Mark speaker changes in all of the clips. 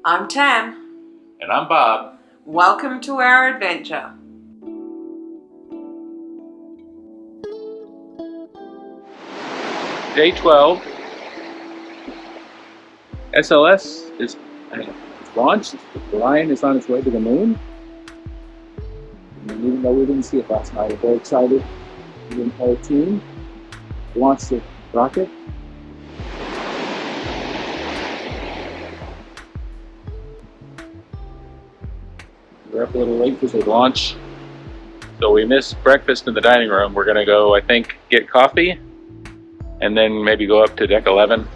Speaker 1: I'm Tam.
Speaker 2: And I'm Bob.
Speaker 1: Welcome to our adventure.
Speaker 2: Day 12. SLS is launched. Orion is on its way to the moon. And even though we didn't see it last night, we're very excited. The entire team launched the rocket. We're up a little late because of launch. So we missed breakfast in the dining room. We're going to go, I think, get coffee and then maybe go up to deck 11.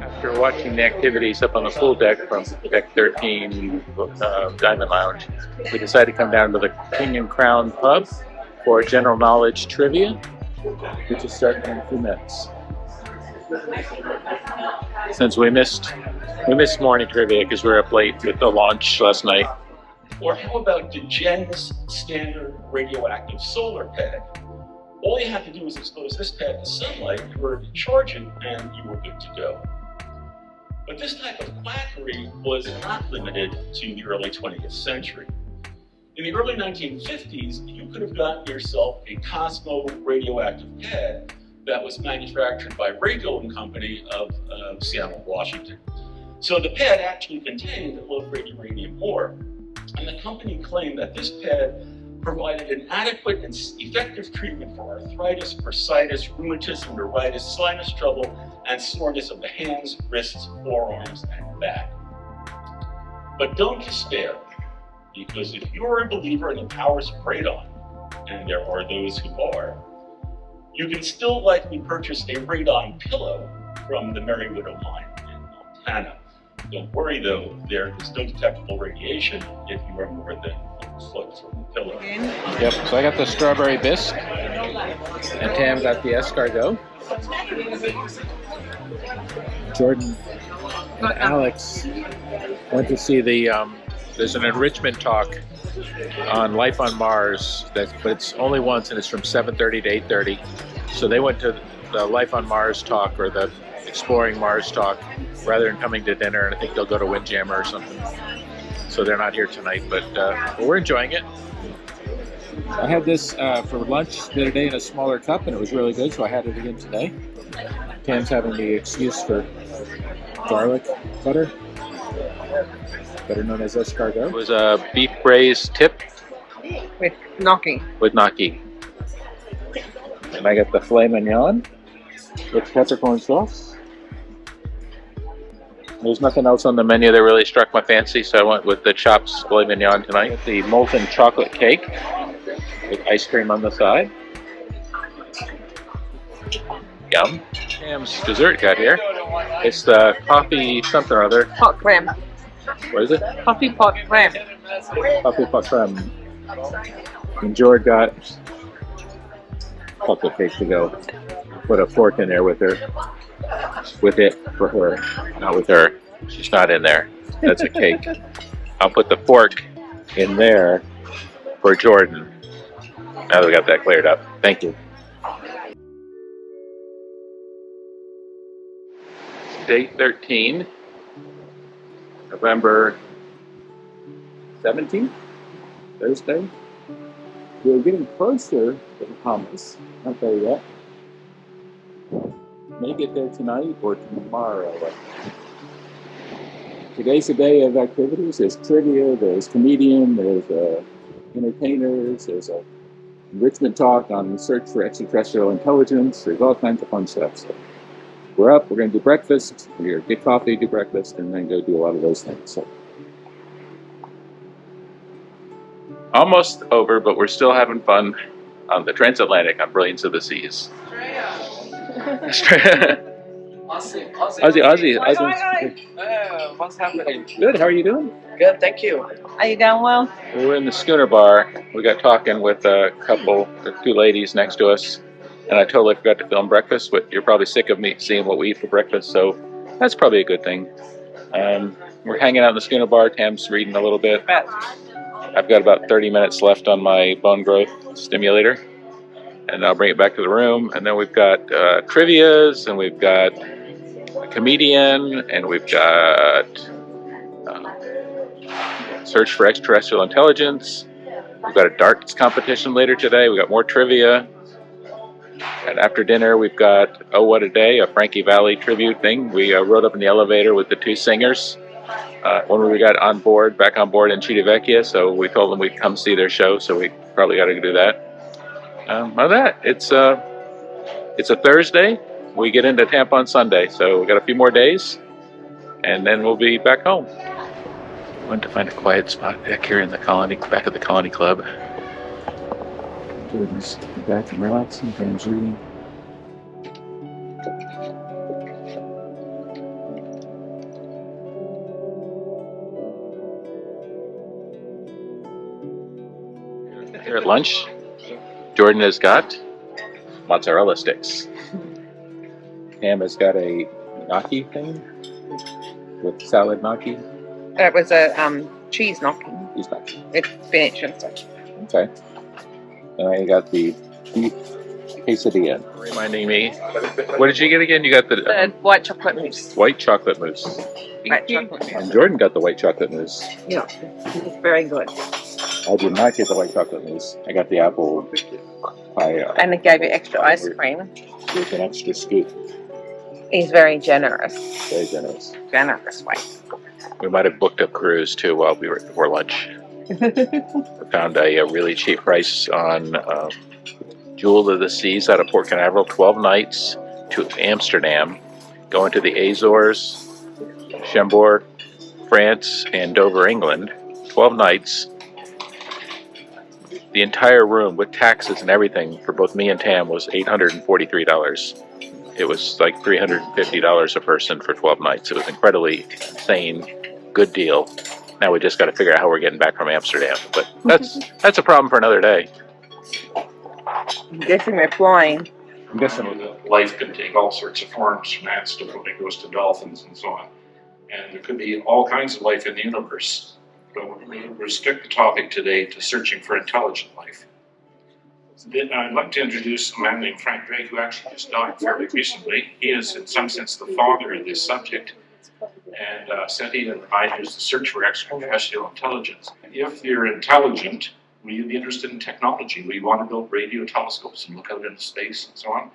Speaker 2: After watching the activities up on the pool deck from deck 13 Diamond Lounge, we decided to come down to the King and Crown pub for general knowledge trivia, which is starting in a few minutes. Since we missed morning trivia because we were up late with the launch last night.
Speaker 3: Or how about DeGen's standard radioactive solar pad? All you have to do is expose this pad to sunlight in order to charge it, and you were good to go. But this type of quackery was not limited to the early 20th century. In the early 1950s, you could have gotten yourself a Cosmo radioactive pad that was manufactured by Raygo and Company of Seattle, Washington. So the pad actually contained low-grade uranium ore, and the company claimed that this pad provided an adequate and effective treatment for arthritis, bursitis, rheumatism, neuritis, sinus trouble, and soreness of the hands, wrists, forearms, and back. But don't despair, because if you're a believer in the powers of radon, and there are those who are, you can still likely purchase a radon pillow from the Merry Widow mine in Montana. Don't worry though, there is no detectable radiation if you are more than a foot from the pillow.
Speaker 2: Yep, so I got the strawberry bisque, and Tam got the escargot. Jordan and Alex went to see the, there's an enrichment talk on life on Mars, but it's only once and it's from 7:30 to 8:30. So they went to the Life on Mars talk, or the Exploring Mars talk, rather than coming to dinner, and I think they'll go to Windjammer or something. So they're not here tonight, but we're enjoying it. I had this for lunch the other day in a smaller cup, and it was really good, so I had it again today. Tam's having the excuse for garlic butter, better known as escargot. It was a beef braised tip
Speaker 1: With gnocchi.
Speaker 2: with gnocchi. And I got the filet mignon with peppercorn sauce. There's nothing else on the menu that really struck my fancy, so I went with the chopped filet mignon tonight. The molten chocolate cake with ice cream on the side. Yum. Tam's dessert got here. It's the coffee something or other.
Speaker 1: Pot creme.
Speaker 2: What is it?
Speaker 1: Coffee pot creme.
Speaker 2: Coffee pot creme. And George got chocolate cake to go. Put a fork in there with her. With it for her. Not with her. She's not in there. That's a cake. I'll put the fork in there for Jordan. Now that we got that cleared up. Thank you. Day 13, November 17th, Thursday. We're getting closer to the promise. Not there yet. May get there tonight or tomorrow. Today's a day of activities. There's trivia, there's comedian, there's entertainers, there's a enrichment talk on the search for extraterrestrial intelligence. There's all kinds of fun stuff. So we're up, we're going to do breakfast, we're going to get coffee, do breakfast, and then go do a lot of those things. So almost over, but we're still having fun on the transatlantic on Brilliance of the Seas. Aussie.
Speaker 4: What's happening?
Speaker 2: Good, how are you doing?
Speaker 4: Good, thank you.
Speaker 1: Are you going well?
Speaker 2: We're in the schooner bar. We got talking with a couple, two ladies next to us, and I totally forgot to film breakfast, but you're probably sick of me seeing what we eat for breakfast, so that's probably a good thing. We're hanging out in the schooner bar. Tam's reading a little bit. I've got about 30 minutes left on my bone growth stimulator, and I'll bring it back to the room. And then we've got trivias, and we've got a comedian, and we've got search for extraterrestrial intelligence. We've got a darts competition later today. We've got more trivia. And after dinner, we've got Oh What a Day, a Frankie Valli tribute thing. We rode up in the elevator with the two singers when we got back on board in Civitavecchia, so we told them we'd come see their show, so we probably got to do that. Other than that, it's a Thursday. We get into Tampa on Sunday, so we got a few more days, and then we'll be back home. Went to find a quiet spot back here in the back of the Colony Club. Jordan's back and relaxing, Graham's reading. Here at lunch, Jordan has got mozzarella sticks. Pam has got a gnocchi thing with salad gnocchi.
Speaker 1: That was a cheese gnocchi.
Speaker 2: He's gnocchi.
Speaker 1: It's spinach and stuff.
Speaker 2: Okay. And I got the beef quesadilla. Reminding me, what did you get again? You got the
Speaker 1: white chocolate mousse.
Speaker 2: white chocolate mousse.
Speaker 1: White chocolate mousse.
Speaker 2: And Jordan got the white chocolate mousse.
Speaker 1: Yeah, it's very good.
Speaker 2: I did not get the white chocolate mousse. I got the apple pie.
Speaker 1: And it gave you extra ice cream.
Speaker 2: With an extra scoop.
Speaker 1: He's very generous.
Speaker 2: Very generous.
Speaker 1: Generous way.
Speaker 2: We might have booked a cruise too while we were before lunch. We found a really cheap price on Jewel of the Seas out of Port Canaveral, 12 nights to Amsterdam, going to the Azores, Chambord, France, and Dover, England. 12 nights. The entire room with taxes and everything for both me and Tam was $843. It was like $350 a person for 12 nights. It was incredibly insane, good deal. Now we just got to figure out how we're getting back from Amsterdam. But that's a problem for another day.
Speaker 1: I'm guessing we're flying.
Speaker 2: I'm guessing
Speaker 5: life can take all sorts of forms, from ants to when it goes to dolphins and so on. And there could be all kinds of life in the universe. But we're going to restrict the topic today to searching for intelligent life. I'd like to introduce a man named Frank Drake, who actually just died fairly recently. He is, in some sense, the father of this subject. And SETI and I use the search for extraterrestrial intelligence. If you're intelligent, will you be interested in technology? Will you want to build radio telescopes and look out into space and so on?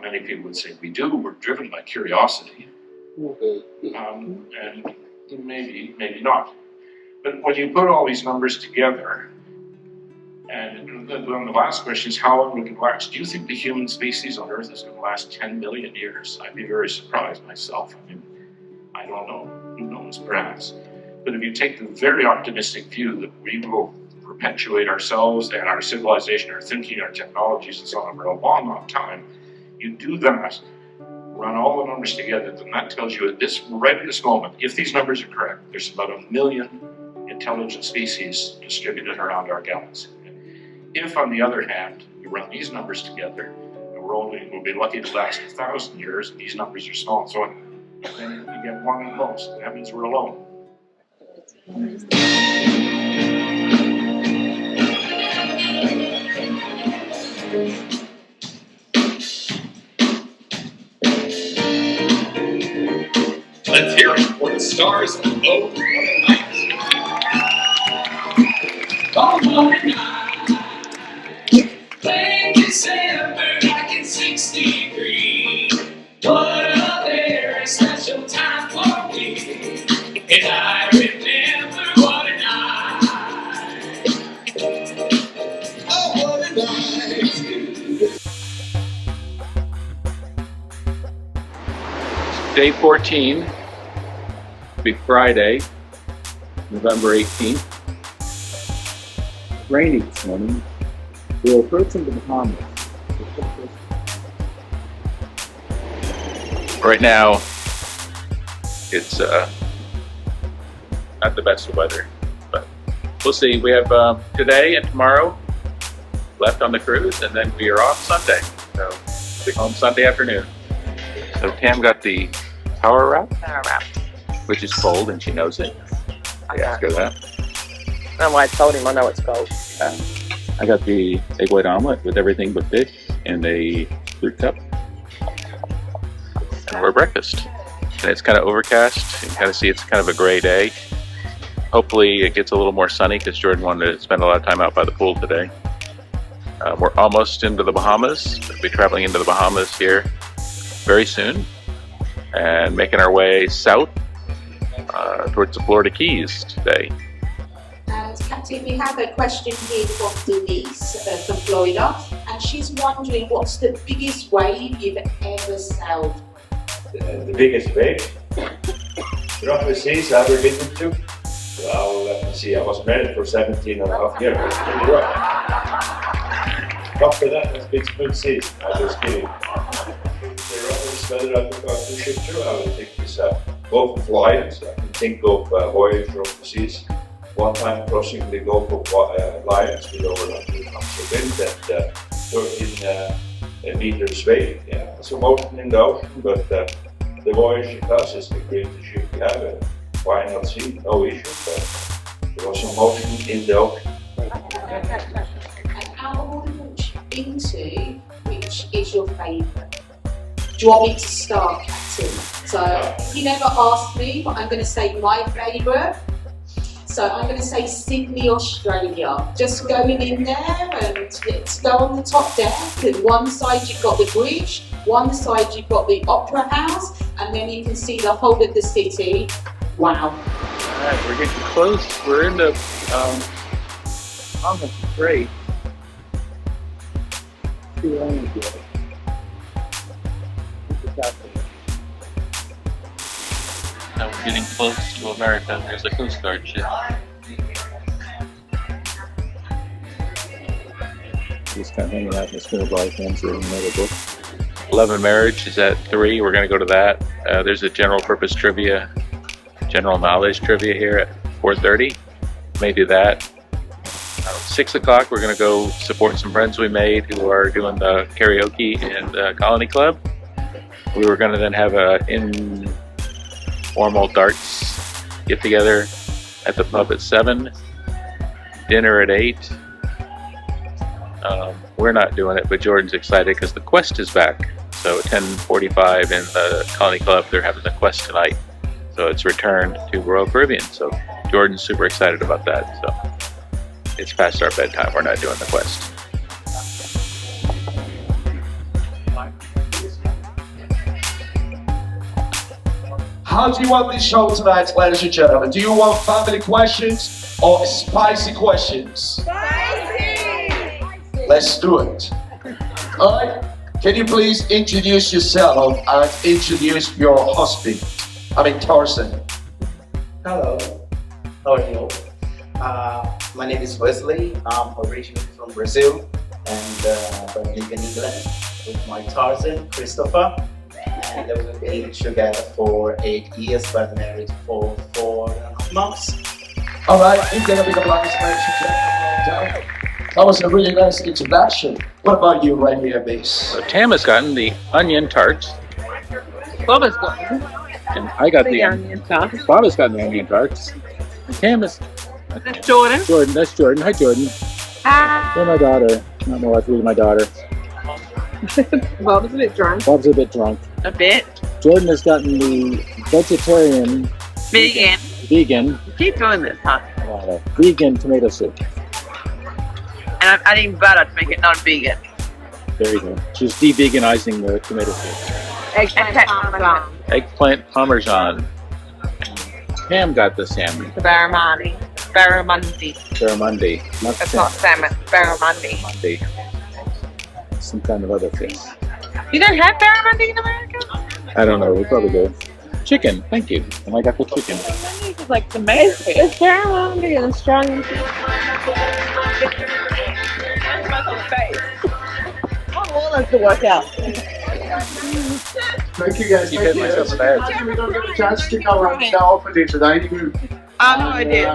Speaker 5: Many people would say we do. We're driven by curiosity. And maybe not. But when you put all these numbers together, and then the last question is, how long will it last? Do you think the human species on Earth is going to last 10 billion years? I'd be very surprised myself. I mean, I don't know. Who knows, perhaps. But if you take the very optimistic view that we will perpetuate ourselves and our civilization, our thinking, our technologies, and so on for a long, long time, you do that, run all the numbers together, then that tells you right at this moment, if these numbers are correct, there's about 1 million intelligent species distributed around our galaxy. If, on the other hand, you run these numbers together, and we'll be lucky to last 1,000 years, and these numbers are small, so then you get one at most. That means we're alone.
Speaker 3: Let's hear it for the stars of Oh What a Night.
Speaker 6: Oh, what a night. Late December back in 63. What a very special time for me. And I remember what a night. Oh, what a night.
Speaker 2: Day 14, it'll be Friday, November 18th. Rainy this morning. We're approaching the Bahamas. Right now, it's not the best of weather, but we'll see. We have today and tomorrow left on the cruise, and then we are off Sunday. So we'll be home Sunday afternoon. So Tam got the power wrap,
Speaker 1: Power wrap.
Speaker 2: which is cold, and she knows it. I asked her that.
Speaker 1: That's why I told him I know it's cold.
Speaker 2: I got the egg white omelet with everything but fish and a fruit cup. And we're breakfast. And it's kind of overcast. You can kind of see it's kind of a gray day. Hopefully it gets a little more sunny because Jordan wanted to spend a lot of time out by the pool today. We're almost into the Bahamas. We'll be traveling into the Bahamas here very soon and making our way south towards the Florida Keys today.
Speaker 7: And Captain, we have a question here from Denise from Florida, and she's wondering what's the biggest wave you've ever sailed?
Speaker 8: The biggest wave? Rough seas I ever been into? Well, let me see, I was married for 17 and a half years. It's pretty rough. After that, it's been smooth seas. I'm just kidding. The roughest weather I took our cruise ship through, I would think is both of Lions. I can think of voyage from the seas. One time crossing the Gulf of Lions with over 100 knots of wind and 13 meters wave. Yeah, it's a motion in the ocean, but the voyage class is the greatest ship we have. And why not see? No issue, but there was some motion in the ocean.
Speaker 7: And out of all the boats you've been to, which is your favourite? Do you want me to start, Captain? So, you never asked me, but I'm going to say my favourite. So I'm going to say Sydney, Australia. Just going in there and to go on the top deck, and one side you've got the bridge, one side you've got the opera house, and then you can see the whole of the city. Wow.
Speaker 2: Alright, we're getting close. We're in the almost great. Now we're getting close to America. There's a Coast Guard ship. Just kind of hanging out in the school bar, reading another book. Love and Marriage is at 3. We're going to go to that. There's a general purpose trivia, general knowledge trivia here at 4:30. May do that. 6 o'clock, we're going to go support some friends we made who are doing the karaoke in the Colony Club. We were going to then have a informal darts get together at the pub at 7. Dinner at 8. We're not doing it, but Jordan's excited because the Quest is back. So at 10:45 in the Colony Club, they're having the Quest tonight. So it's returned to Royal Caribbean. So Jordan's super excited about that. So it's past our bedtime. We're not doing the Quest.
Speaker 9: How do you want this show tonight, ladies and gentlemen? Do you want family questions or spicy questions? Spicy! Let's do it. Alright, can you please introduce yourself and introduce your husband? Tarzan.
Speaker 10: Hello, how are you? My name is Wesley. I'm originally from Brazil and I live in England with my Tarzan, Christopher. And we've been together for 8 years, but married for 4.5 months.
Speaker 9: Alright, that was a really nice introduction. What about you right here, Base?
Speaker 2: So Tam has gotten the onion tarts.
Speaker 1: Bob has gotten
Speaker 2: And I got the
Speaker 1: onion tarts.
Speaker 2: Bob has gotten the onion tarts. And Tam is...
Speaker 1: That's Jordan.
Speaker 2: Jordan, that's Jordan. Hi, Jordan.
Speaker 1: Hi.
Speaker 2: You're my daughter. Not my wife, you're my daughter.
Speaker 1: Bob's a bit drunk.
Speaker 2: Bob's a bit drunk.
Speaker 1: A bit.
Speaker 2: Jordan has gotten the vegetarian...
Speaker 1: Vegan.
Speaker 2: Vegan.
Speaker 1: Keep doing this, huh?
Speaker 2: Vegan tomato soup.
Speaker 1: And I'm adding butter to make it non-vegan.
Speaker 2: There you go. She's de-veganizing the tomato soup.
Speaker 1: Eggplant parmesan.
Speaker 2: Eggplant parmesan. Pam got the salmon.
Speaker 1: The barramundi. Barramundi.
Speaker 2: Barramundi.
Speaker 1: It's not salmon. Barramundi.
Speaker 2: Monday. Some kind of other fish.
Speaker 1: You don't have barramundi in America?
Speaker 2: I don't know. We probably do. Chicken. Thank you. And I got the chicken.
Speaker 1: It's like tomato fish. It's barramundi and Australian fish. All us to work out.
Speaker 11: Thank you guys.
Speaker 2: You hit myself in the head.
Speaker 11: We don't get a chance to go and shower for day today.
Speaker 1: I did.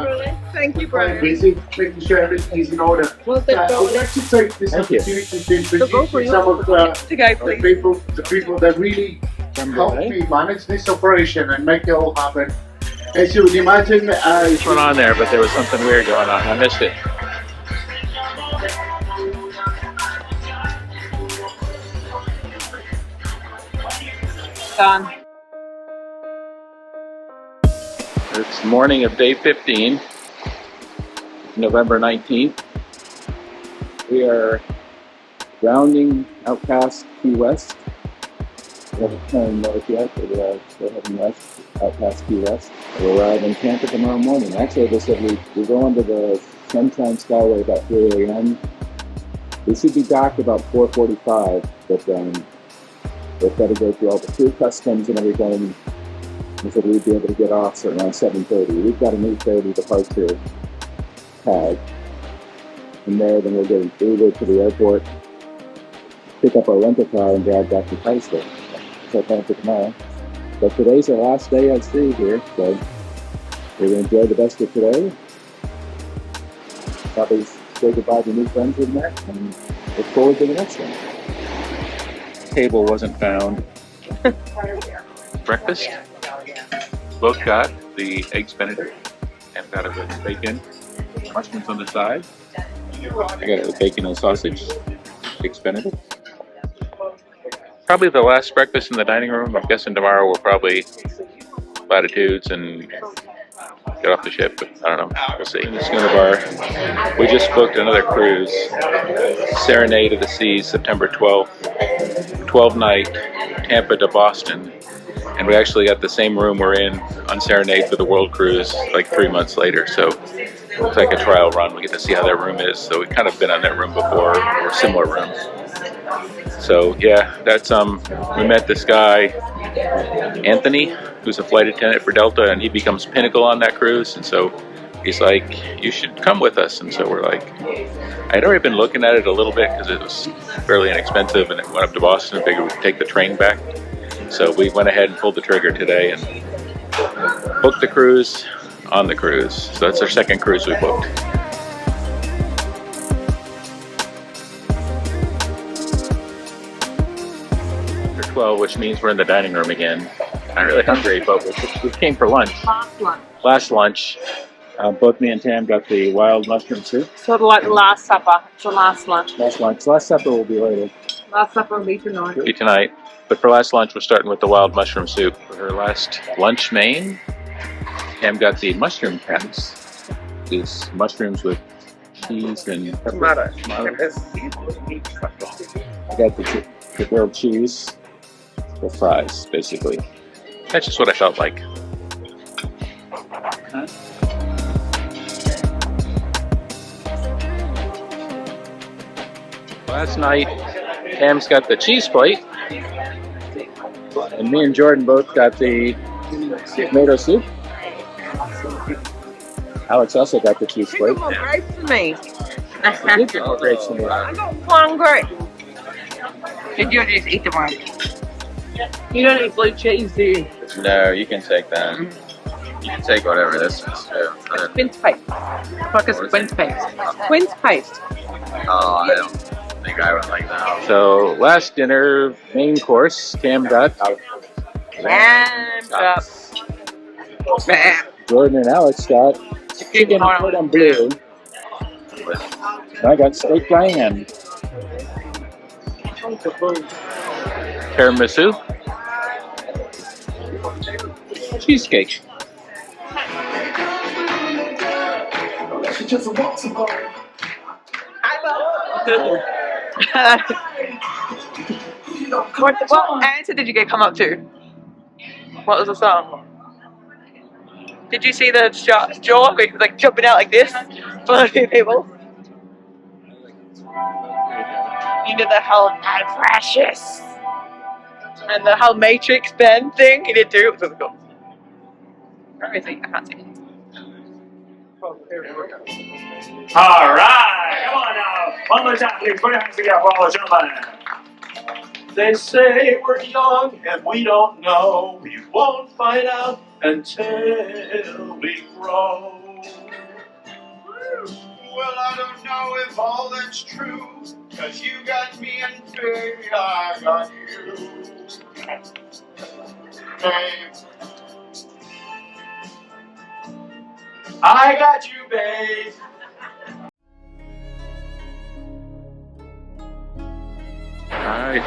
Speaker 1: Thank you,
Speaker 11: Very
Speaker 1: Brian.
Speaker 11: busy, making sure everything's in order. I would like to take this
Speaker 2: Thank you.
Speaker 11: opportunity to introduce some of
Speaker 1: To go,
Speaker 11: the people that really helped me manage this operation and make it all happen. Hey, shoot, you mind taking me?
Speaker 2: What's going on there? But there was something weird going on. I missed it.
Speaker 1: Done.
Speaker 2: It's morning of day 15, November 19th. We are rounding out past Key West. We haven't turned north yet, but we are still heading west, out past Key West. We'll arrive in Tampa tomorrow morning. Actually, they said we go into the Sunshine Skyway about 3 a.m. We should be docked about 4:45, but we've got to go through all the crew customs and everything. We said we'd be able to get off around 7:30. We've got an 8:30 departure tag. From there, then we'll get an Uber to the airport, pick up our rental car, and drive back to Tyson. So I plan for tomorrow. But today's our last day at sea here, so we're going to enjoy the best of today. Probably say goodbye to new friends we've met, and look forward to the next one. Table wasn't found. Breakfast. Both got the eggs Benedict and got it with bacon, mushrooms on the side. I got it with bacon and sausage, eggs Benedict. Probably the last breakfast in the dining room. I'm guessing tomorrow we'll probably latitudes and get off the ship, but I don't know. We'll see. In the schooner bar, we just booked another cruise, Serenade of the Seas, September 12th, 12-night, Tampa to Boston. And we actually got the same room we're in on Serenade for the World Cruise like 3 months later. So it's like a trial run. We get to see how that room is. So we've kind of been on that room before, or similar rooms. So yeah, that's we met this guy, Anthony, who's a flight attendant for Delta, and he becomes Pinnacle on that cruise. And so he's like, you should come with us. And so we're like, I'd already been looking at it a little bit because it was fairly inexpensive, and it went up to Boston and figured we could take the train back. So we went ahead and pulled the trigger today and booked the cruise on the cruise. So that's our second cruise we booked. After 12, which means we're in the dining room again. I'm really hungry, but we came for lunch. Last lunch. Both me and Tam got the wild mushroom soup.
Speaker 1: Sort of like the Last Supper. It's the last lunch.
Speaker 2: Last lunch. Last supper will be later.
Speaker 1: Last Supper will be tonight.
Speaker 2: It'll be tonight. But for last lunch, we're starting with the wild mushroom soup. For her last lunch main, Tam got the mushroom caps. These mushrooms with cheese and pepper. Tomato. I got the grilled cheese with fries, basically. That's just what I felt like. Huh? Last night, Tam's got the cheese plate, and me and Jordan both got the tomato soup. Alex also got the cheese plate.
Speaker 1: You got more grapes than me.
Speaker 2: You did get more grapes than me.
Speaker 1: I got one grape. Did you just eat the one? You don't eat blue cheese, do you?
Speaker 4: No, you can take that. You can take whatever this is.
Speaker 1: Quince paste. Fuck is quince paste. Quince paste.
Speaker 4: Oh, I don't think I would like that.
Speaker 2: So, last dinner, main course, Tam got
Speaker 1: Lamb chops.
Speaker 2: Jordan and Alex got chicken cordon bleu. And I got steak Diane. Tiramisu. Cheesecake.
Speaker 1: What answer did you come up to? What was the song? Did you see the jaw where he was like jumping out like this for a few people? You did the whole "I'm precious" and the whole Matrix Ben thing. He did too. It was really cool. Where is he? I can't see him.
Speaker 12: All right, come on now. One more time, please. Put your hands together for all the gentlemen. They say we're young and we don't know. We won't find out until we grow.
Speaker 13: Well, I don't know if all that's true, 'cause you got me and baby, I got you. Babe,
Speaker 12: I got you, babe.
Speaker 2: Alright,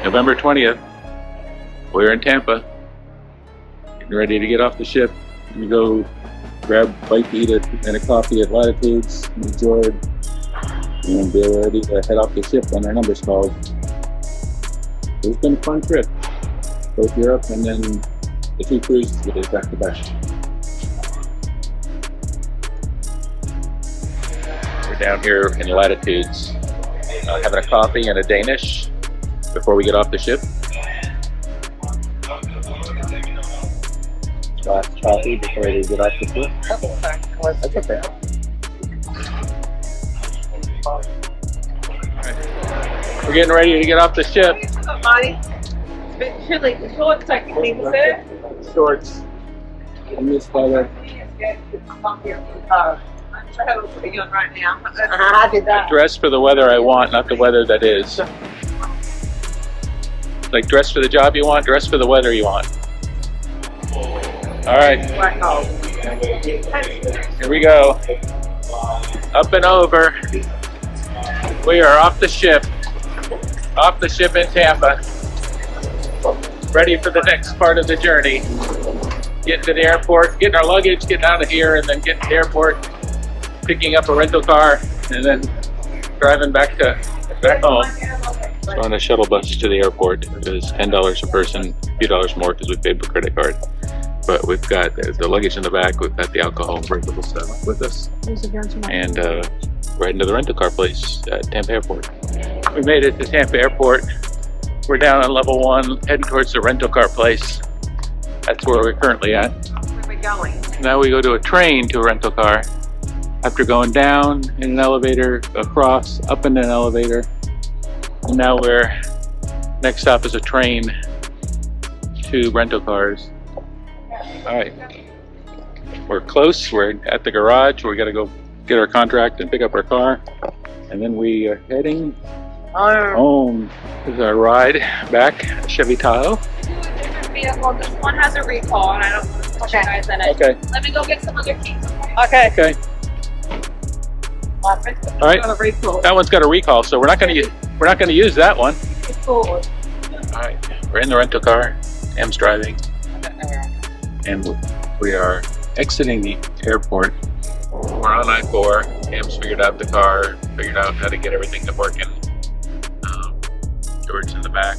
Speaker 2: November 20th. We're in Tampa. Getting ready to get off the ship. We go grab a bite to eat and a coffee at Latitudes, New George. And we're ready to head off the ship when our number's called. It's been a fun trip. Both Europe and then the 2 cruises we did back to back. We're down here in Latitudes, having a coffee and a Danish before we get off the ship. Last coffee before we get off the ship. That's okay. Right. We're getting ready to get off the ship.
Speaker 1: Marty. It's a bit chilly. The shorts technically, sir.
Speaker 2: Shorts. In this weather.
Speaker 1: I have a putting on right now. I did that.
Speaker 2: Dress for the weather I want, not the weather that is. Like dress for the job you want, dress for the weather you want. Alright. Here we go. Up and over. We are off the ship. Off the ship in Tampa. Ready for the next part of the journey. Getting to the airport, getting our luggage, getting out of here, and then getting to the airport, picking up a rental car, and then driving back home. So on a shuttle bus to the airport. It is $10 a person, a few dollars more because we paid with credit card. But we've got the luggage in the back, we've got the alcohol drinkable stuff with us, and right into the rental car place at Tampa Airport. We made it to Tampa Airport. We're down on level 1, heading towards the rental car place. That's where we're currently at.
Speaker 1: Where are we going?
Speaker 2: Now we go to a train to a rental car. After going down in an elevator, across, up in an elevator, and now next stop is a train to rental cars. Alright, we're close, we're at the garage, we gotta go get our contract and pick up our car, and then we are heading home. This is our ride back, Chevy Tahoe.
Speaker 1: Vehicle. This one has a recall, and I don't want to put you guys in it.
Speaker 2: Okay.
Speaker 1: Let me go get some other keys. Okay.
Speaker 2: Okay. Alright, that one's got a recall, so we're not gonna use that one. Alright, we're in the rental car, Am's driving, and we are exiting the airport. We're on I-4, Am's figured out the car, figured out how to get everything to working. George's in the back.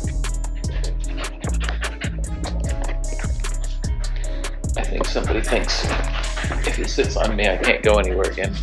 Speaker 2: I think somebody thinks if he sits on me I can't go anywhere again.